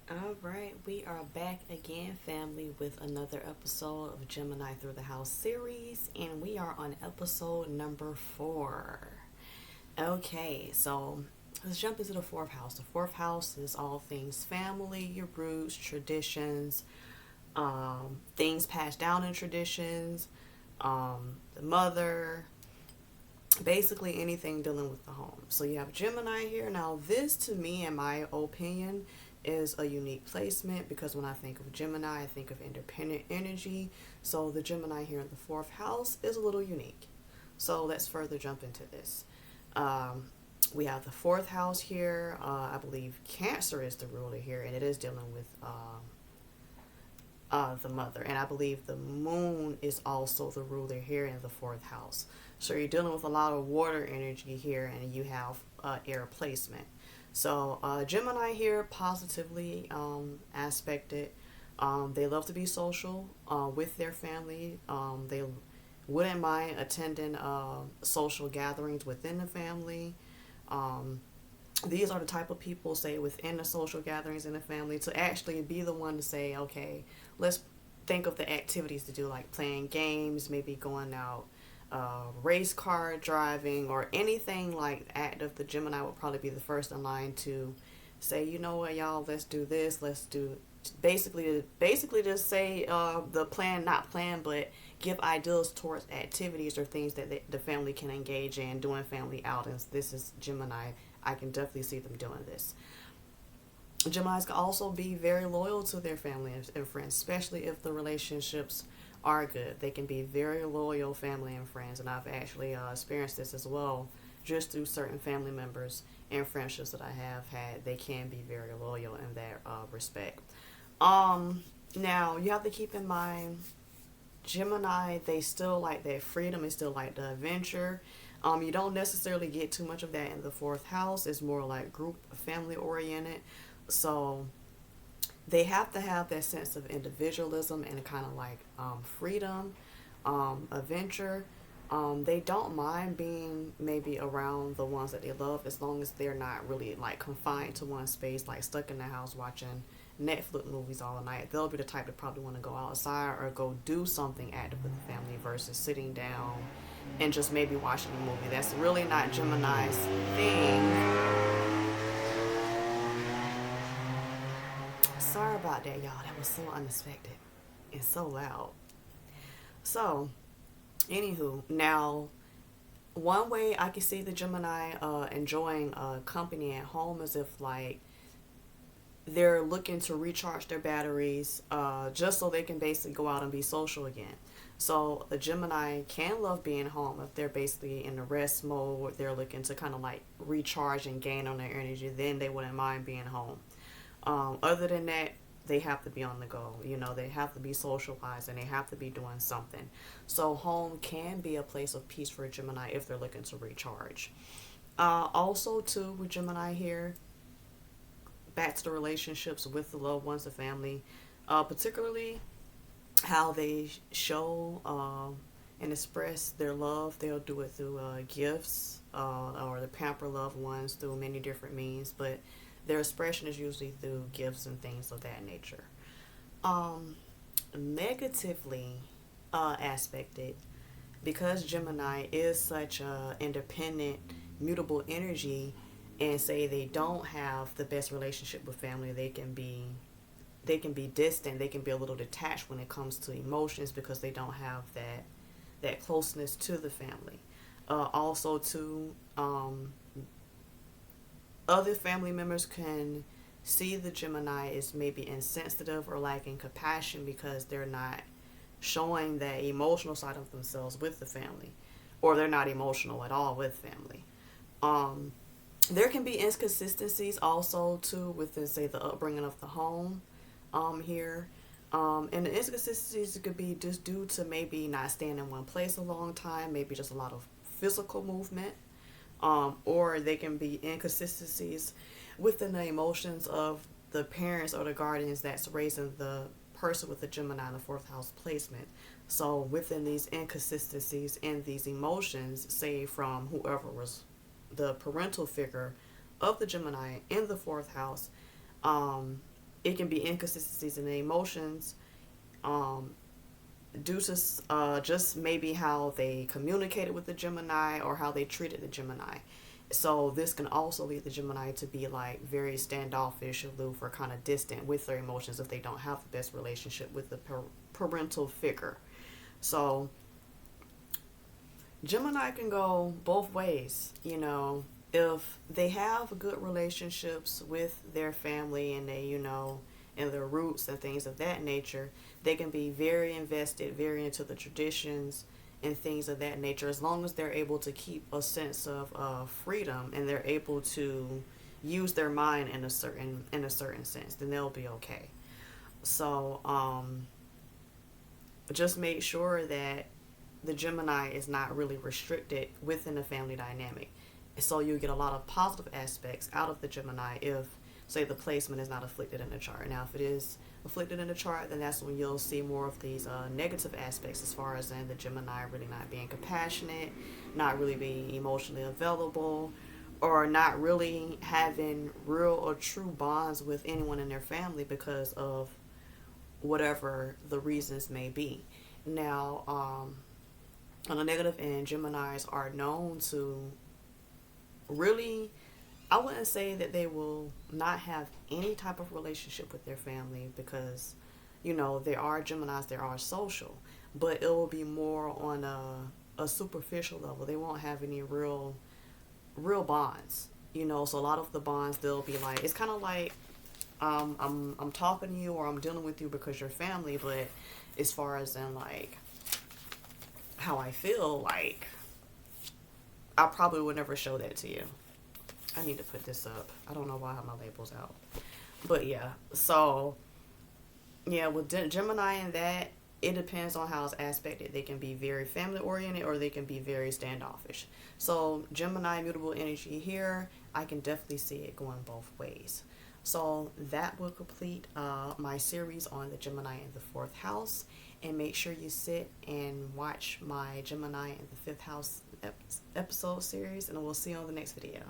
All right, we are back again, family, with another episode of Gemini Through the House series, and we are on episode number 4. Okay, so let's jump into the fourth house. The fourth house is all things family, your roots, traditions, things passed down in traditions, the mother, basically anything dealing with the home. So you have Gemini here. Now, this to me, in my opinion, is a unique placement because when I think of Gemini, I think of independent energy. So the Gemini here in the fourth house is a little unique. So let's further jump into this. Um, we have the fourth house here. I believe Cancer is the ruler here, and it is dealing with the mother. And I believe the moon is also the ruler here in the fourth house. So you're dealing with a lot of water energy here, and you have air placement. So Gemini here positively aspected. They love to be social with their family. They wouldn't mind attending social gatherings within the family. Um, these are the type of people, say, within the social gatherings in the family, to actually be the one to say, okay, let's think of the activities to do, like playing games, maybe going out, race car driving, or anything like active. The Gemini would probably be the first in line to say, you know what, y'all, let's do this, let's do basically just say the plan, not plan, but give ideas towards activities or things that the family can engage in doing family outings. This is Gemini. I can definitely see them doing this. Geminis can also be very loyal to their family and friends, especially if the relationships are good. They can be very loyal family and friends, and I've actually experienced this as well, just through certain family members and friendships that I have had. They can be very loyal in that respect. Um, Now you have to keep in mind, Gemini, they still like their freedom, they still like the adventure. You don't necessarily get too much of that in the fourth house. It's more like group family oriented. So they have to have that sense of individualism and kind of like freedom, adventure. They don't mind being maybe around the ones that they love as long as they're not really like confined to one space, like stuck in the house watching Netflix movies all night. They'll be the type that probably want to go outside or go do something active with the family versus sitting down and just maybe watching a movie. That's really not Gemini's thing. Sorry about that, y'all. That was so unexpected and so loud. So, anywho, now one way I can see the Gemini enjoying company at home is if like they're looking to recharge their batteries just so they can basically go out and be social again. So the Gemini can love being home if they're basically in the rest mode. They're looking to kind of like recharge and gain on their energy. Then they wouldn't mind being home. Other than that, they have to be on the go. You know, they have to be socialized and they have to be doing something. So home can be a place of peace for Gemini if they're looking to recharge. Also, too, with Gemini here, back to the relationships with the loved ones, the family, particularly how they show and express their love. They'll do it through gifts or the pamper loved ones through many different means, but their expression is usually through gifts and things of that nature. Um, Negatively aspected, because Gemini is such a independent, mutable energy, and say they don't have the best relationship with family, they can be distant. They can be a little detached when it comes to emotions because they don't have that closeness to the family. Also, to other family members can see the Gemini as maybe insensitive or lacking compassion because they're not showing that emotional side of themselves with the family, or they're not emotional at all with family. Um, there can be inconsistencies also too with the, say, the upbringing of the home here. And the inconsistencies could be just due to maybe not staying in one place a long time, maybe just a lot of physical movement, or they can be inconsistencies within the emotions of the parents or the guardians that's raising the person with the Gemini in the fourth house placement. So within these inconsistencies and these emotions, say from whoever was the parental figure of the Gemini in the fourth house, um, it can be inconsistencies in the emotions, um, due to just maybe how they communicated with the Gemini or how they treated the Gemini. So this can also lead the Gemini to be like very standoffish, aloof, or kind of distant with their emotions if they don't have the best relationship with the parental figure. So Gemini can go both ways, you know. If they have good relationships with their family and they, you know, and their roots and things of that nature, they can be very invested, very into the traditions and things of that nature, as long as they're able to keep a sense of freedom and they're able to use their mind in a certain sense, then they'll be okay. So just make sure that the Gemini is not really restricted within the family dynamic. So you get a lot of positive aspects out of the Gemini if, say, the placement is not afflicted in the chart. Now, if it is afflicted in the chart, then that's when you'll see more of these negative aspects, as far as in the Gemini really not being compassionate, not really being emotionally available, or not really having real or true bonds with anyone in their family because of whatever the reasons may be. Now, on the negative end, Geminis are known to really, I wouldn't say that they will not have any type of relationship with their family, because, you know, there are Geminis, there are social, but it will be more on a superficial level. They won't have any real bonds, you know. So a lot of the bonds, they'll be like, it's kind of like, I'm talking to you or I'm dealing with you because you're family, but as far as in like how I feel, like I probably would never show that to you. I need to put this up. I don't know why I have my labels out. But yeah, so yeah, with Gemini and that, it depends on how it's aspected. They can be very family oriented or they can be very standoffish. So Gemini mutable energy here, I can definitely see it going both ways. So that will complete my series on the Gemini in the fourth house. And make sure you sit and watch my Gemini in the fifth house episode series. And we'll see you on the next video.